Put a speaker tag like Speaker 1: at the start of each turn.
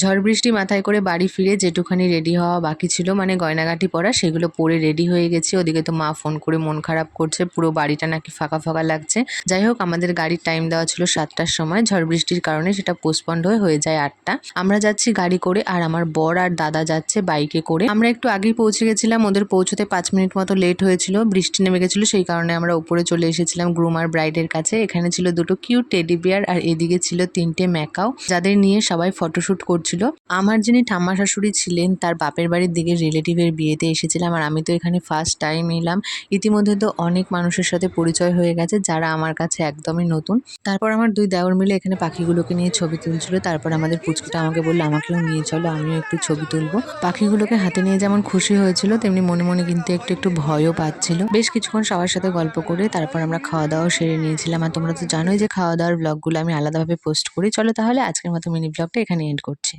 Speaker 1: ঝড় বৃষ্টি মাথায় করে বাড়ি ফিরে যেটুখানি রেডি হওয়া বাকি ছিল, মানে গয়নাগাটি পরা, সেগুলো পরে রেডি হয়ে গেছি। ওদিকে তো মা ফোন করে মন খারাপ করছে, পুরো বাড়িটা নাকি ফাঁকা ফাঁকা লাগছে। যাই হোক, আমাদের গাড়ির টাইম দেওয়া ছিল 7টার সময়, ঝড় বৃষ্টির কারণে সেটা পোস্টপন্ড হয়ে যায় 8টা। আমরা যাচ্ছি গাড়ি করে, আর আমার বর আর দাদা যাচ্ছে বাইকে করে। আমরা একটু আগেই পৌঁছে গেছিলাম, ওদের পৌঁছতে 5 মিনিট মতো লেট হয়েছিল, বৃষ্টি নেমে গেছিল, সেই কারণে আমরা উপরে চলে এসেছিলাম গ্রুম আর ব্রাইডের কাছে। এখানে ছিল দুটো কিউট টেডি বিয়ার, আর এদিকে ছিল 3টে ম্যাকাও, যাদের নিয়ে সবাই ফটোশুট করছিল। আমার যিনি ঠাম্মা শাশুড়ি ছিলেন, তার বাপের বাড়ির দিকে রিলেটিভের বিয়েতে এসেছিলাম, আর আমি তো এখানে ফার্স্ট টাইম এলাম। ইতিমধ্যে তো অনেক মানুষের সাথে পরিচয় হয়ে গেছে, যারা আমার কাছে একদমই নতুন। তারপর আমার 2 দেওর মিলে এখানে পাখিগুলোকে নিয়ে ছবি তুলছিল। তারপর আমাদের পুচকুটা আমাকে বললো, আমাকেও নিয়ে চলো, আমিও একটু ছবি তুলবো। পাখিগুলোকে হাতে নিয়ে যেমন খুশি হয়েছিল, তেমনি মনে মনে কিন্তু একটু একটু ভয়ও পাচ্ছিল। বেশ কিছুক্ষণ সবার সাথে গল্প করে তারপর আমরা খাওয়া দাওয়া সেরে নিয়েছিলাম। আর তোমরা তো জানোই যে খাওয়া দাওয়ার ব্লগগুলো আমি আলাদাভাবে পোস্ট করি। চলো তাহলে আজকের মতো মিনি ব্লগটা এখানে এন্ড করছি।